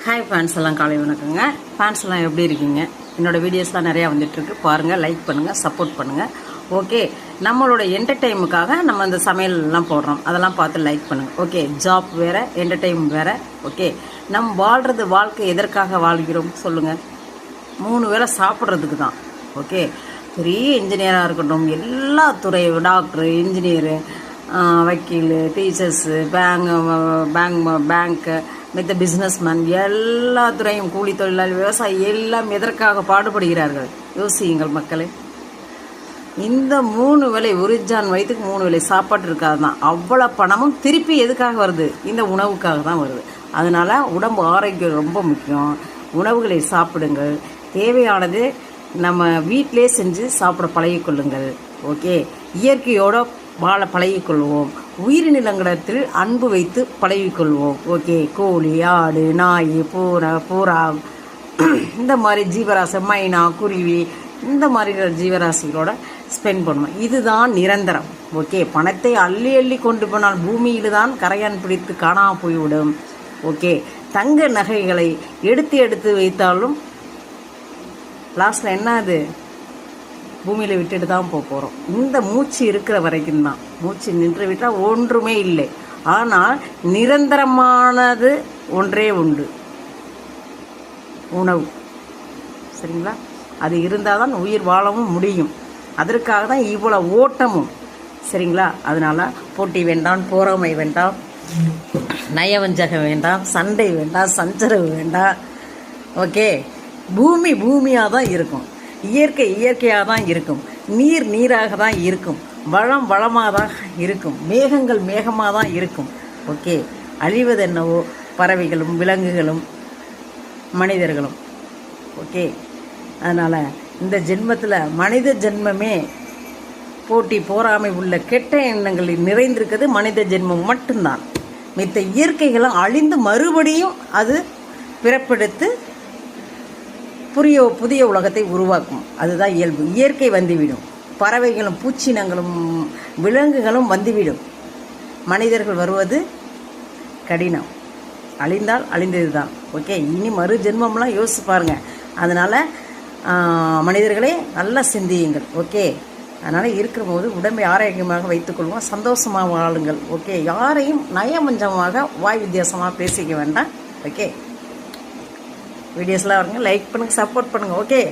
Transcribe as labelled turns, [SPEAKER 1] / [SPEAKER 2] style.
[SPEAKER 1] Hi fans எல்லாம் காலை வணக்கங்க. ஃபேன்ஸ் எல்லாம் எப்படி இருக்கீங்க? என்னோடய வீடியோஸ்லாம் நிறையா வந்துட்டுருக்கு. பாருங்கள், லைக் பண்ணுங்கள், சப்போர்ட் பண்ணுங்கள். ஓகே, நம்மளோட என்டர்டைமுக்காக நம்ம அந்த சமையல்லாம் போடுறோம், அதெல்லாம் பார்த்து லைக் பண்ணுங்கள். ஓகே, ஜாப் வேறு, என்டர்டைம் வேறு. ஓகே, நம்ம வாழ்கிறது வாழ்க்கை எதற்காக வாழ்கிறோம் சொல்லுங்கள்? 3 வேளை சாப்பிட்றதுக்கு தான். ஓகே, பெரிய இன்ஜினியராக இருக்கட்டும், எல்லா துறை, டாக்டரு, இன்ஜினியரு, வக்கீல், டீச்சர்ஸு, பேங்க்கு, மித்த பிஸ்னஸ்மேன், எல்லா துறையும், கூலி தொழிலாளி, விவசாயி எல்லாம் எதற்காக பாடுபடுகிறார்கள் யோசியுங்கள் மக்களே. இந்த 3 வேளை, ஒரு ஜான் வயிற்றுக்கு 3 வேளை சாப்பாட்டு இருக்காது தான். அவ்வளோ பணமும் திருப்பி எதுக்காக வருது? இந்த உணவுக்காக தான் வருது. அதனால் உடம்பு ஆரோக்கியம் ரொம்ப முக்கியம். உணவுகளை சாப்பிடுங்கள். தேவையானது நம்ம வீட்டிலே செஞ்சு சாப்பிட பழகிக்கொள்ளுங்கள். ஓகே, இயற்கையோடு வாழ பழகிக்கொள்வோம். உயிரினங்களிடத்தில் அன்பு வைத்து பழகிக்கொள்வோம். ஓகே, கோழி, ஆடு, நாய், பூரா இந்த மாதிரி ஜீவராசி, மைனா, குருவி, இந்த மாதிரி ஜீவராசிகளோட ஸ்பெண்ட் பண்ணுவோம். இதுதான் நிரந்தரம். ஓகே, பணத்தை அள்ளி அள்ளி கொண்டு போனால் பூமியில் தான் கரையான் பிடித்து காணாமல் போய்விடும். ஓகே, தங்க நகைகளை எடுத்து வைத்தாலும் லாஸ்ட்டில் என்ன அது? பூமியில் விட்டுட்டு தான் போகிறோம். இந்த மூச்சு இருக்கிற வரைக்கும் தான். மூச்சு நின்று விட்டால் ஒன்றுமே இல்லை. ஆனால் நிரந்தரமானது ஒன்றே உண்டு, உணவு. சரிங்களா? அது இருந்தால் தான் உயிர் வாழவும் முடியும். அதற்காக தான் இவ்வளோ ஓட்டமும். சரிங்களா? அதனால் போட்டி வேண்டாம், போராமை வேண்டாம், நயவஞ்சகம் வேண்டாம், சண்டை வேண்டாம், சஞ்சரவு வேண்டாம். ஓகே, பூமி பூமியாக தான் இருக்கும், இயற்கை இயற்கையாக தான் இருக்கும், நீர் நீராக தான் இருக்கும், வளம் வளமாக தான் இருக்கும், மேகங்கள் மேகமாக தான் இருக்கும். ஓகே, அழிவது என்னவோ பறவைகளும் விலங்குகளும் மனிதர்களும். ஓகே, அதனால் இந்த ஜென்மத்தில் மனித ஜென்மமே போட்டி போராமை உள்ள கெட்ட எண்ணங்களில் நிறைந்திருக்கிறது மனித ஜென்மம் மட்டும்தான். மித்த இயற்கைகளும் அழிந்து மறுபடியும் அது பிறப்பெடுத்து புதிய உலகத்தை உருவாக்கும். அதுதான் இயல்பு. இயற்கை வந்துவிடும். பறவைகளும் பூச்சினங்களும் விலங்குகளும் வந்துவிடும். மனிதர்கள் வருவது கடினம். அழிந்தால் அழிந்தது தான். ஓகே, இனி மறு ஜென்மம்லாம் யோசிச்சு பாருங்கள். அதனால் மனிதர்களே நல்லா சிந்தியுங்கள். ஓகே, அதனால் இருக்கிற போது உடம்பை ஆரோக்கியமாக வைத்துக்கொள்வோம், சந்தோஷமாக வாழுங்கள். ஓகே, யாரையும் நயமஞ்சமாக வாய் வித்தியாசமாக பேசிக்க வேண்டாம். ஓகே, வீடியோஸ்லாம் வருங்க, லைக் பண்ணுங்கள், சப்போர்ட் பண்ணுங்கள். ஓகே,